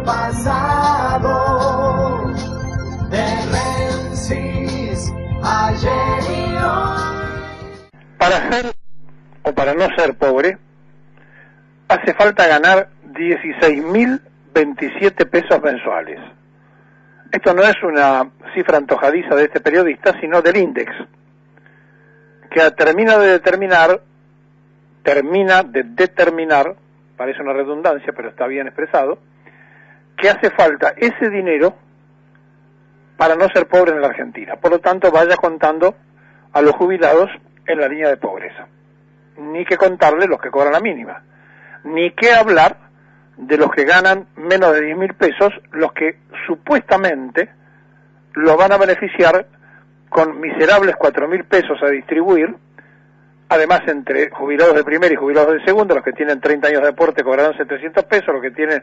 pasado, Demensis, ayer y hoy. Para ser o para no ser pobre, hace falta ganar 16.027 pesos mensuales. Esto no es una cifra antojadiza de este periodista, sino del INDEX, que termina de determinar, parece una redundancia, pero está bien expresado, que hace falta ese dinero para no ser pobre en la Argentina. Por lo tanto, vaya contando a los jubilados en la línea de pobreza. Ni que contarle los que cobran la mínima. Ni que hablar de los que ganan menos de 10.000 pesos, los que supuestamente lo van a beneficiar con miserables 4.000 pesos a distribuir. Además, entre jubilados de primera y jubilados de segunda, los que tienen 30 años de aporte cobrarán 700 pesos, los que tienen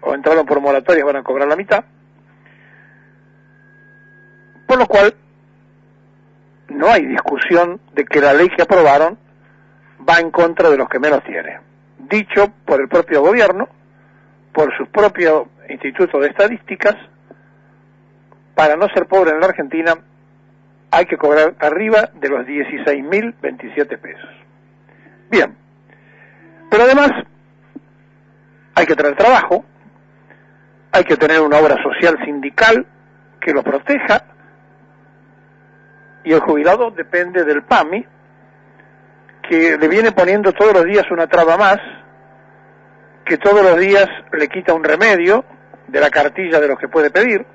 o entraron por moratorias van a cobrar la mitad. Por lo cual, no hay discusión de que la ley que aprobaron va en contra de los que menos tienen. Dicho por el propio gobierno, por sus propios institutos de estadísticas, para no ser pobre en la Argentina hay que cobrar arriba de los 16.027 pesos. Bien, pero además hay que tener trabajo, hay que tener una obra social sindical que lo proteja, y el jubilado depende del PAMI, que le viene poniendo todos los días una traba más, que todos los días le quita un remedio de la cartilla de los que puede pedir,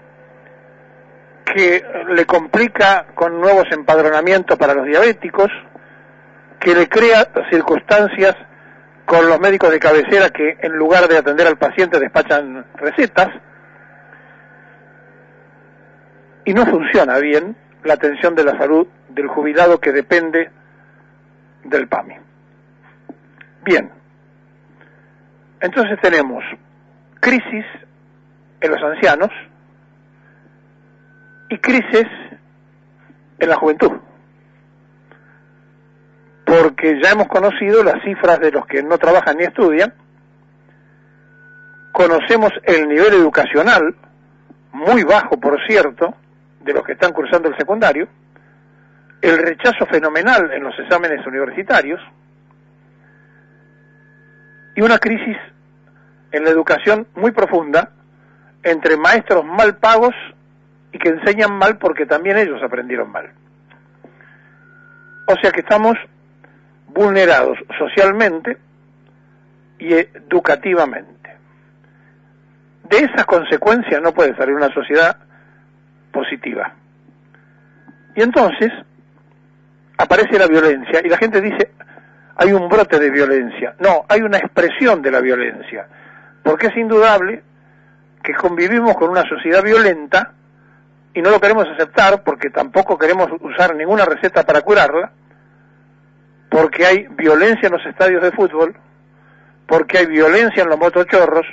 que le complica con nuevos empadronamientos para los diabéticos, que le crea circunstancias con los médicos de cabecera que en lugar de atender al paciente despachan recetas, y no funciona bien la atención de la salud del jubilado que depende del PAMI. Bien, entonces tenemos crisis en los ancianos y crisis en la juventud, porque ya hemos conocido las cifras de los que no trabajan ni estudian, conocemos el nivel educacional, muy bajo por cierto, de los que están cursando el secundario, el rechazo fenomenal en los exámenes universitarios, y una crisis en la educación muy profunda entre maestros mal pagos y que enseñan mal porque también ellos aprendieron mal. O sea que estamos vulnerados socialmente y educativamente. De esas consecuencias no puede salir una sociedad positiva. Y entonces aparece la violencia y la gente dice, hay un brote de violencia. No, hay una expresión de la violencia, porque es indudable que convivimos con una sociedad violenta y no lo queremos aceptar porque tampoco queremos usar ninguna receta para curarla, porque hay violencia en los estadios de fútbol, porque hay violencia en los motochorros,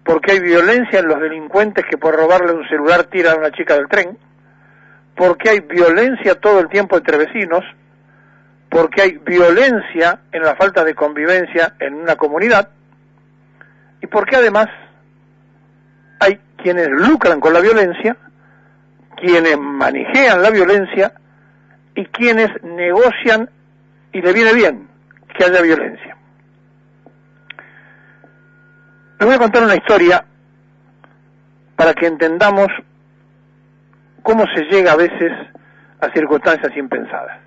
porque hay violencia en los delincuentes que por robarle un celular tiran a una chica del tren, porque hay violencia todo el tiempo entre vecinos, porque hay violencia en la falta de convivencia en una comunidad, y porque además hay quienes lucran con la violencia, quienes manejan la violencia y quienes negocian y le viene bien que haya violencia. Les voy a contar una historia para que entendamos cómo se llega a veces a circunstancias impensadas.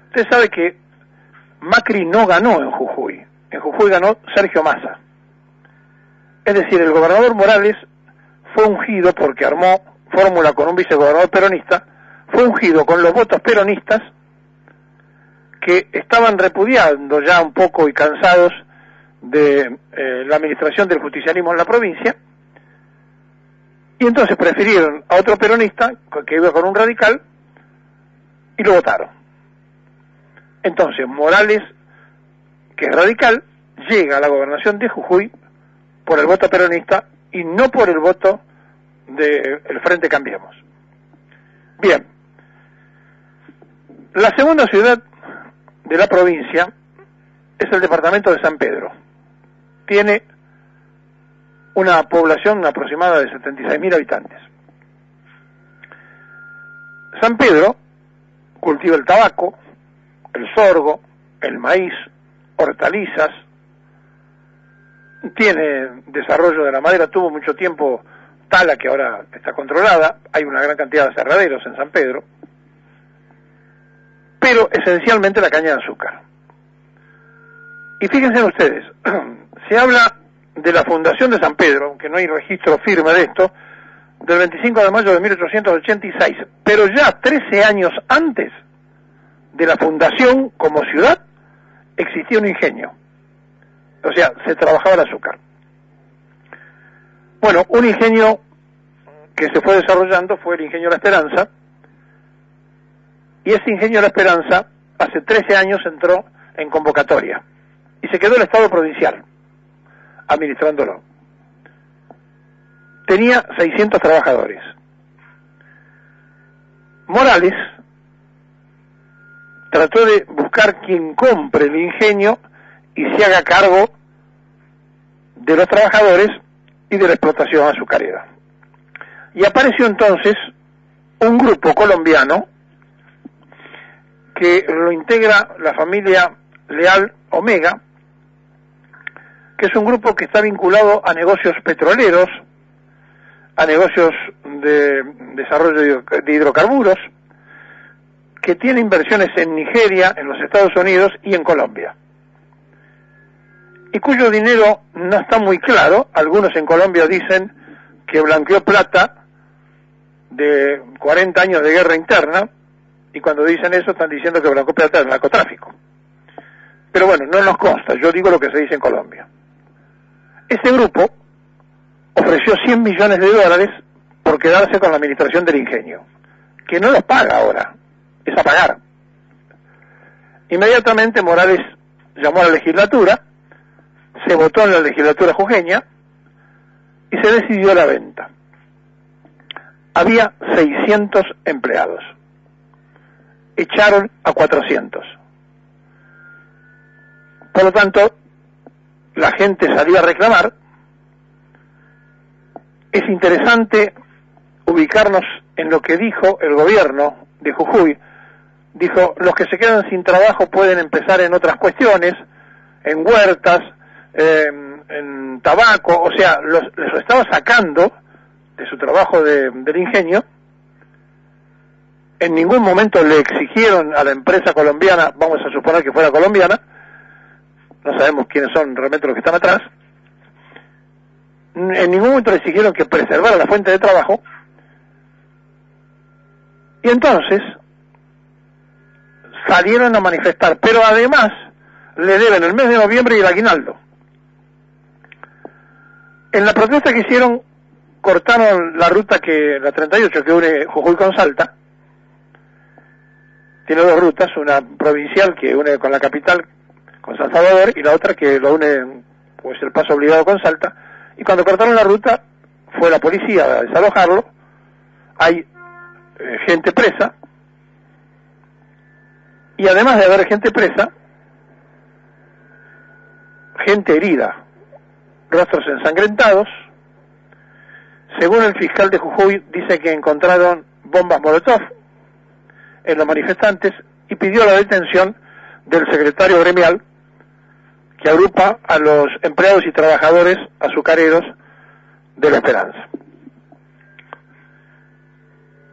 Usted sabe que Macri no ganó en Jujuy ganó Sergio Massa. Es decir, el gobernador Morales fue ungido porque armó fórmula con un vicegobernador peronista, fue ungido con los votos peronistas que estaban repudiando ya un poco y cansados de la administración del justicialismo en la provincia, y entonces prefirieron a otro peronista que iba con un radical y lo votaron. Entonces Morales, que es radical, llega a la gobernación de Jujuy por el voto peronista y no por el voto del Frente Cambiemos. Bien, la segunda ciudad de la provincia es el departamento de San Pedro. Tiene una población aproximada de 76.000 habitantes. San Pedro cultiva el tabaco, el sorgo, el maíz, hortalizas, tiene desarrollo de la madera, tuvo mucho tiempo tala que ahora está controlada, hay una gran cantidad de aserraderos en San Pedro, pero esencialmente la caña de azúcar. Y fíjense ustedes, se habla de la fundación de San Pedro, aunque no hay registro firme de esto, del 25 de mayo de 1886, pero ya 13 años antes de la fundación como ciudad existía un ingenio, o sea, se trabajaba el azúcar. Bueno, un ingenio que se fue desarrollando fue el ingenio La Esperanza, y ese ingenio La Esperanza hace 13 años entró en convocatoria y se quedó el Estado provincial administrándolo. Tenía 600 trabajadores. Morales trató de buscar quien compre el ingenio y se haga cargo de los trabajadores y de la explotación azucarera. Y apareció entonces un grupo colombiano que lo integra la familia Leal Omega, que es un grupo que está vinculado a negocios petroleros, a negocios de desarrollo de hidrocarburos, que tiene inversiones en Nigeria, en los Estados Unidos y en Colombia, y cuyo dinero no está muy claro. Algunos en Colombia dicen que blanqueó plata de 40 años de guerra interna, y cuando dicen eso están diciendo que blanqueó plata del narcotráfico. Pero bueno, no nos consta, yo digo lo que se dice en Colombia. Este grupo ofreció $100 millones por quedarse con la administración del ingenio, que no los paga ahora, es a pagar. Inmediatamente Morales llamó a la legislatura, se votó en la legislatura jujeña y se decidió la venta. Había 600 empleados, echaron a 400. Por lo tanto, la gente salió a reclamar. Es interesante ubicarnos en lo que dijo el gobierno de Jujuy. Dijo, los que se quedan sin trabajo pueden empezar en otras cuestiones, en huertas, en tabaco, o sea, los estaba sacando de su trabajo del ingenio. En ningún momento le exigieron a la empresa colombiana, vamos a suponer que fuera colombiana, no sabemos quiénes son realmente los que están atrás, en ningún momento le exigieron que preservara la fuente de trabajo, y entonces salieron a manifestar, pero además le deben el mes de noviembre y el aguinaldo. En la protesta que hicieron, cortaron la ruta la 38 que une Jujuy con Salta. Tiene dos rutas, una provincial que une con la capital, con San Salvador, y la otra que lo une, pues, el paso obligado con Salta. Y cuando cortaron la ruta, fue la policía a desalojarlo. Hay gente presa, y además de haber gente presa, gente herida, rostros ensangrentados. Según el fiscal de Jujuy, dice que encontraron bombas Molotov en los manifestantes y pidió la detención del secretario gremial que agrupa a los empleados y trabajadores azucareros de La Esperanza.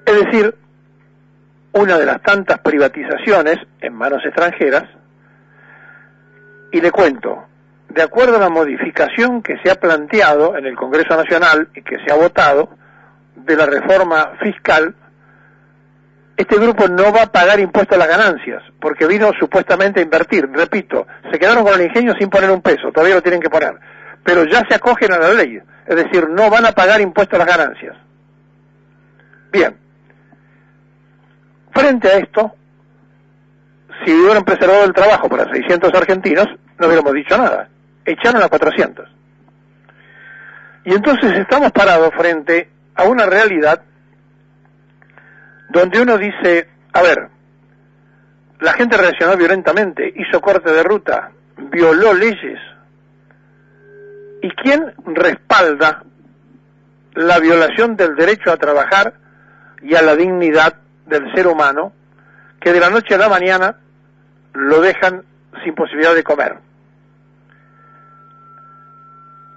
Es decir, una de las tantas privatizaciones en manos extranjeras. Y le cuento, de acuerdo a la modificación que se ha planteado en el Congreso Nacional y que se ha votado de la reforma fiscal, este grupo no va a pagar impuesto a las ganancias, porque vino supuestamente a invertir. Repito, se quedaron con el ingenio sin poner un peso, todavía lo tienen que poner, pero ya se acogen a la ley, es decir, no van a pagar impuesto a las ganancias. Bien, frente a esto, si hubieran preservado el trabajo para 600 argentinos, no hubiéramos dicho nada, echaron a 400. Y entonces estamos parados frente a una realidad donde uno dice, a ver, la gente reaccionó violentamente, hizo corte de ruta, violó leyes, ¿Y quién respalda la violación del derecho a trabajar y a la dignidad del ser humano, que de la noche a la mañana lo dejan sin posibilidad de comer?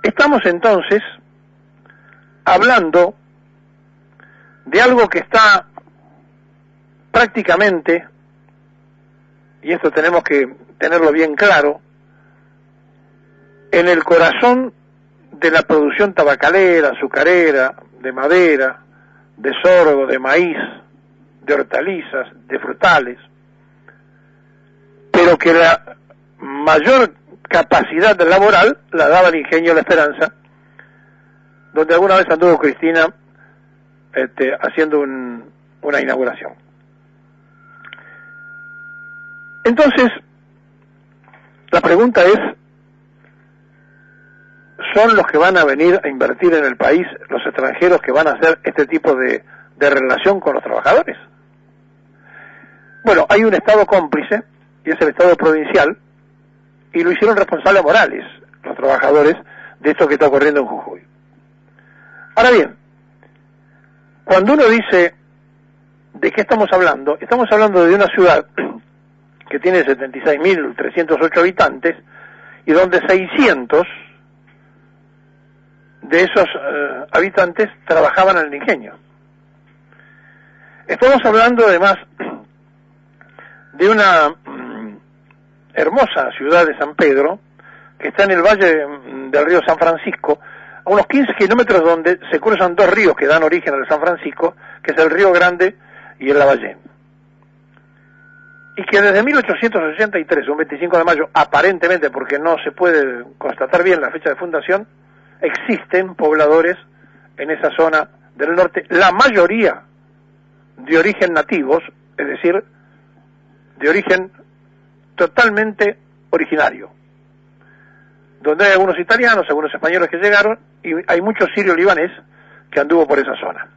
Estamos entonces hablando de algo que está prácticamente, y esto tenemos que tenerlo bien claro, en el corazón de la producción tabacalera, azucarera, de madera, de sorgo, de maíz, de hortalizas, de frutales, pero que la mayor capacidad laboral la daba el Ingenio La Esperanza, donde alguna vez anduvo Cristina haciendo una inauguración. Entonces, la pregunta es, ¿son los que van a venir a invertir en el país los extranjeros que van a hacer este tipo de relación con los trabajadores? Bueno, hay un Estado cómplice, y es el Estado provincial, y lo hicieron responsable a Morales, los trabajadores, de esto que está ocurriendo en Jujuy. Ahora bien, cuando uno dice de qué estamos hablando de una ciudad que tiene 76.308 habitantes, y donde 600 de esos habitantes trabajaban en el ingenio. Estamos hablando además de una hermosa ciudad de San Pedro, que está en el valle del río San Francisco, a unos 15 kilómetros donde se cruzan dos ríos que dan origen al San Francisco, que es el Río Grande y el Lavallén. Y que desde 1883, un 25 de mayo, aparentemente, porque no se puede constatar bien la fecha de fundación, existen pobladores en esa zona del norte, la mayoría de origen nativos, es decir, de origen totalmente originario, donde hay algunos italianos, algunos españoles que llegaron, y hay muchos sirio-libanés que anduvo por esa zona.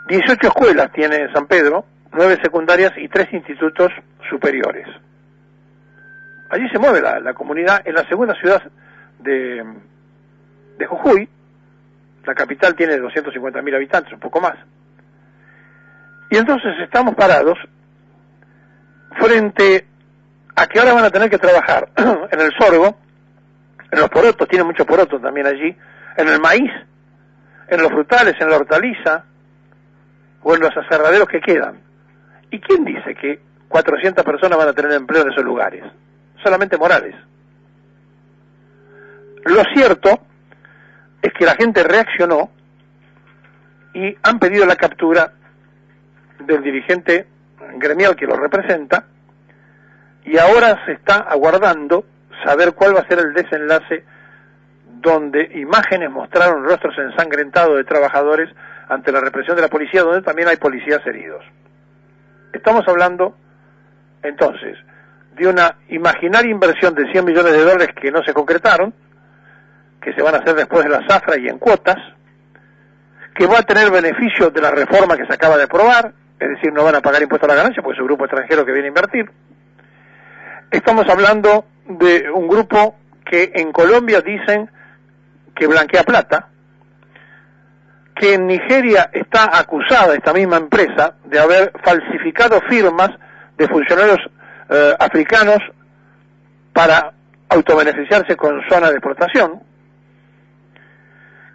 18 escuelas tiene San Pedro, 9 secundarias y 3 institutos superiores. Allí se mueve la comunidad. En la segunda ciudad de Jujuy, la capital tiene 250.000 habitantes, un poco más. Y entonces estamos parados frente a que ahora van a tener que trabajar en el sorgo, en los porotos, tiene muchos porotos también allí, en el maíz, en los frutales, en la hortaliza, o en los aserraderos que quedan. ¿Y quién dice que 400 personas van a tener empleo en esos lugares? Solamente Morales. Lo cierto es que la gente reaccionó y han pedido la captura del dirigente gremial que lo representa, y ahora se está aguardando saber cuál va a ser el desenlace, donde imágenes mostraron rostros ensangrentados de trabajadores ante la represión de la policía, donde también hay policías heridos. Estamos hablando entonces de una imaginaria inversión de $100 millones que no se concretaron, que se van a hacer después de la zafra y en cuotas, que va a tener beneficio de la reforma que se acaba de aprobar, es decir, no van a pagar impuestos a la ganancia porque es un grupo extranjero que viene a invertir. Estamos hablando de un grupo que en Colombia dicen que blanquea plata, que en Nigeria está acusada esta misma empresa de haber falsificado firmas de funcionarios africanos para autobeneficiarse con zona de exportación,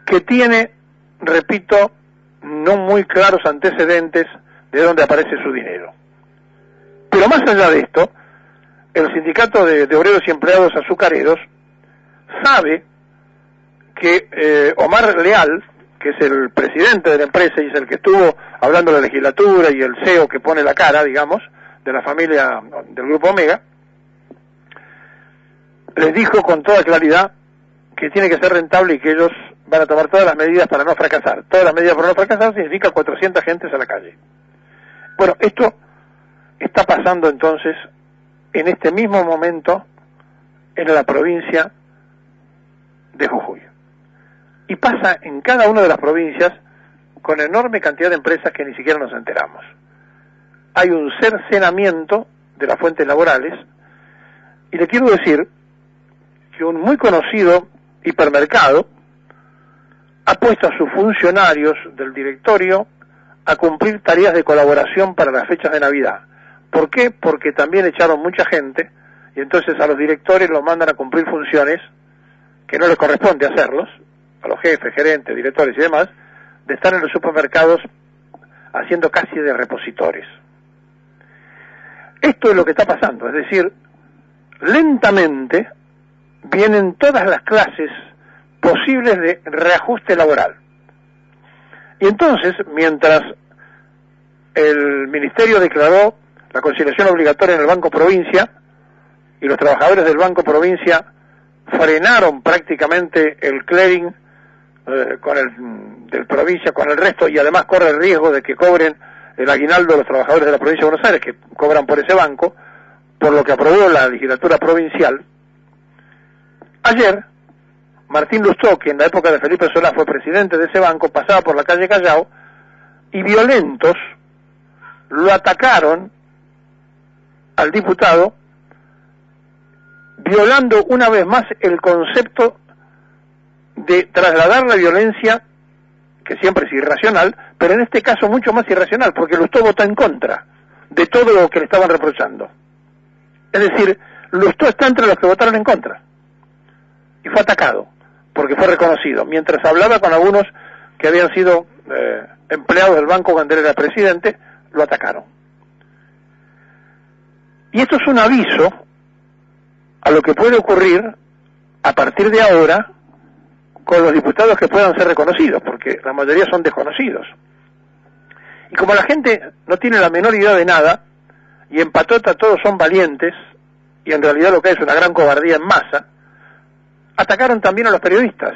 que tiene, repito, no muy claros antecedentes de dónde aparece su dinero. Pero más allá de esto, el sindicato de obreros y empleados azucareros sabe que Omar Leal, que es el presidente de la empresa y es el que estuvo hablando de la legislatura y el CEO que pone la cara, digamos, de la familia del Grupo Omega, les dijo con toda claridad que tiene que ser rentable y que ellos van a tomar todas las medidas para no fracasar. Todas las medidas para no fracasar significa 400 gentes a la calle. Bueno, esto está pasando entonces en este mismo momento en la provincia de Jujuy. Y pasa en cada una de las provincias con enorme cantidad de empresas que ni siquiera nos enteramos. Hay un cercenamiento de las fuentes laborales, y le quiero decir que un muy conocido hipermercado ha puesto a sus funcionarios del directorio a cumplir tareas de colaboración para las fechas de Navidad. ¿Por qué? Porque también echaron mucha gente y entonces a los directores los mandan a cumplir funciones que no les corresponde hacerlos, a los jefes, gerentes, directores y demás, de estar en los supermercados haciendo casi de repositores. Esto es lo que está pasando, es decir, lentamente vienen todas las clases posibles de reajuste laboral. Y entonces, mientras el Ministerio declaró la conciliación obligatoria en el Banco Provincia y los trabajadores del Banco Provincia frenaron prácticamente el clearing del provincia con el resto, y además corre el riesgo de que cobren el aguinaldo los trabajadores de la provincia de Buenos Aires, que cobran por ese banco, por lo que aprobó la legislatura provincial. Ayer, Martín Lustó, que en la época de Felipe Solá fue presidente de ese banco, pasaba por la calle Callao, y violentos lo atacaron al diputado, violando una vez más el concepto de trasladar la violencia, que siempre es irracional, pero en este caso mucho más irracional, porque Lustó votó en contra de todo lo que le estaban reprochando. Es decir, Lustó está entre los que votaron en contra, y fue atacado, porque fue reconocido, mientras hablaba con algunos que habían sido empleados del banco cuando él era presidente, lo atacaron. Y esto es un aviso a lo que puede ocurrir a partir de ahora con los diputados que puedan ser reconocidos, porque la mayoría son desconocidos. Y como la gente no tiene la menor idea de nada, y en patota todos son valientes, y en realidad lo que es una gran cobardía en masa, atacaron también a los periodistas.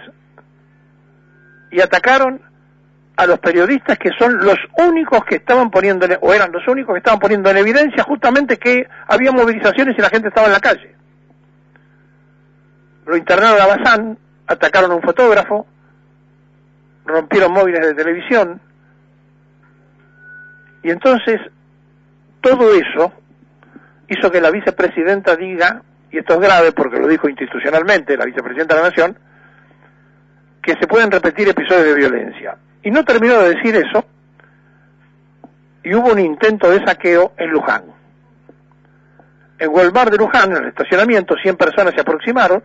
Y atacaron a los periodistas que son los únicos que estaban poniendo, o eran los únicos que estaban poniendo en evidencia justamente que había movilizaciones y la gente estaba en la calle. Lo internaron a Bazán, atacaron a un fotógrafo, rompieron móviles de televisión, y entonces todo eso hizo que la vicepresidenta diga, y esto es grave porque lo dijo institucionalmente la vicepresidenta de la Nación, que se pueden repetir episodios de violencia. Y no terminó de decir eso, y hubo un intento de saqueo en Luján. En Walmart de Luján, en el estacionamiento, 100 personas se aproximaron,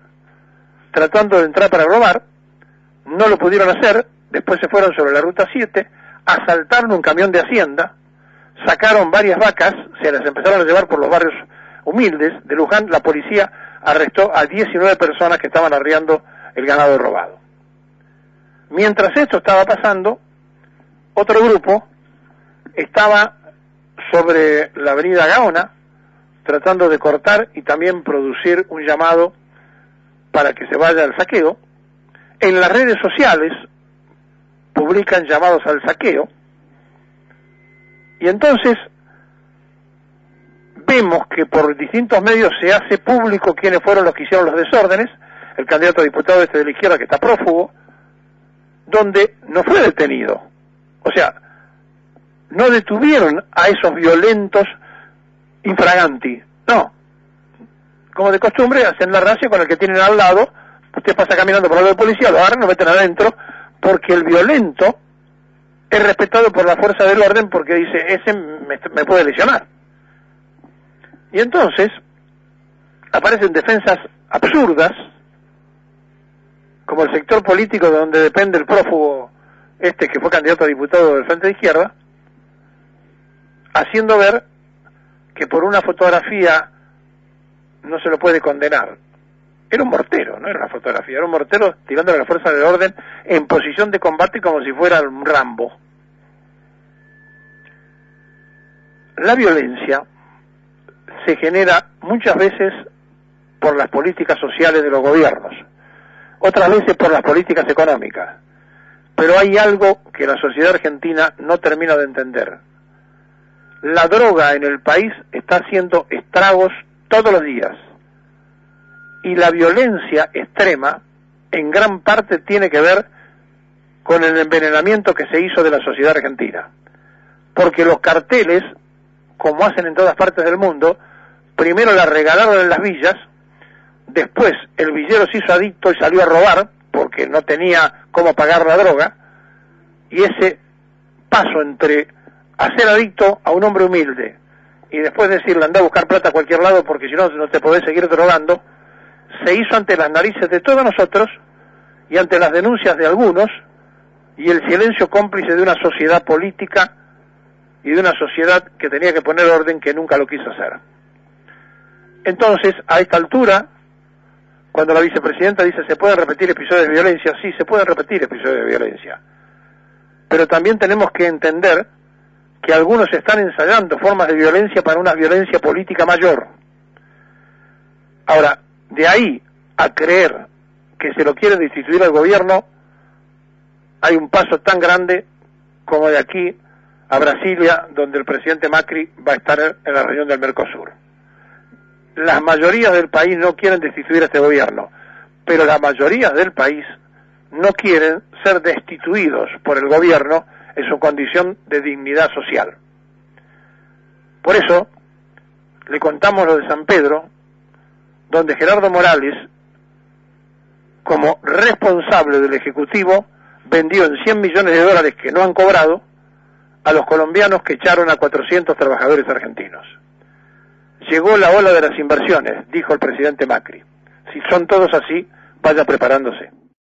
tratando de entrar para robar, no lo pudieron hacer, después se fueron sobre la ruta 7, asaltaron un camión de Hacienda, sacaron varias vacas, se las empezaron a llevar por los barrios humildes de Luján. La policía arrestó a 19 personas que estaban arriando el ganado robado. Mientras esto estaba pasando, otro grupo estaba sobre la avenida Gaona, tratando de cortar y también producir un llamado para que se vaya al saqueo. En las redes sociales publican llamados al saqueo, y entonces vemos que por distintos medios se hace público quiénes fueron los que hicieron los desórdenes. El candidato a diputado de la izquierda, que está prófugo, donde no fue detenido. O sea, no detuvieron a esos violentos infraganti, no. Como de costumbre, hacen la racia con el que tienen al lado. Usted pasa caminando por el lado de policía, lo agarran, lo meten adentro, porque el violento es respetado por la fuerza del orden, porque dice, ese me puede lesionar. Y entonces aparecen defensas absurdas, como el sector político de donde depende el prófugo que fue candidato a diputado del Frente de Izquierda, haciendo ver que por una fotografía no se lo puede condenar. Era un mortero, no era una fotografía, era un mortero tirándole a la fuerza del orden en posición de combate como si fuera un Rambo. La violencia se genera muchas veces por las políticas sociales de los gobiernos, otras veces por las políticas económicas, pero hay algo que la sociedad argentina no termina de entender. La droga en el país está haciendo estragos todos los días, y la violencia extrema en gran parte tiene que ver con el envenenamiento que se hizo de la sociedad argentina, porque los carteles, como hacen en todas partes del mundo, primero la regalaron en las villas, después el villero se hizo adicto y salió a robar porque no tenía cómo pagar la droga, y ese paso entre hacer adicto a un hombre humilde y después decirle anda a buscar plata a cualquier lado porque si no, no te podés seguir drogando, se hizo ante las narices de todos nosotros y ante las denuncias de algunos y el silencio cómplice de una sociedad política y de una sociedad que tenía que poner orden, que nunca lo quiso hacer. Entonces, a esta altura, cuando la vicepresidenta dice se pueden repetir episodios de violencia, sí, se pueden repetir episodios de violencia, pero también tenemos que entender que algunos están ensayando formas de violencia para una violencia política mayor. Ahora, de ahí a creer que se lo quiere destituir al gobierno, hay un paso tan grande como de aquí a Brasilia, donde el presidente Macri va a estar en la reunión del Mercosur. Las mayorías del país no quieren destituir a este gobierno, pero las mayorías del país no quieren ser destituidos por el gobierno en su condición de dignidad social. Por eso, le contamos lo de San Pedro, donde Gerardo Morales, como responsable del Ejecutivo, vendió en $100 millones que no han cobrado a los colombianos que echaron a 400 trabajadores argentinos. Llegó la ola de las inversiones, dijo el presidente Macri. Si son todos así, vaya preparándose.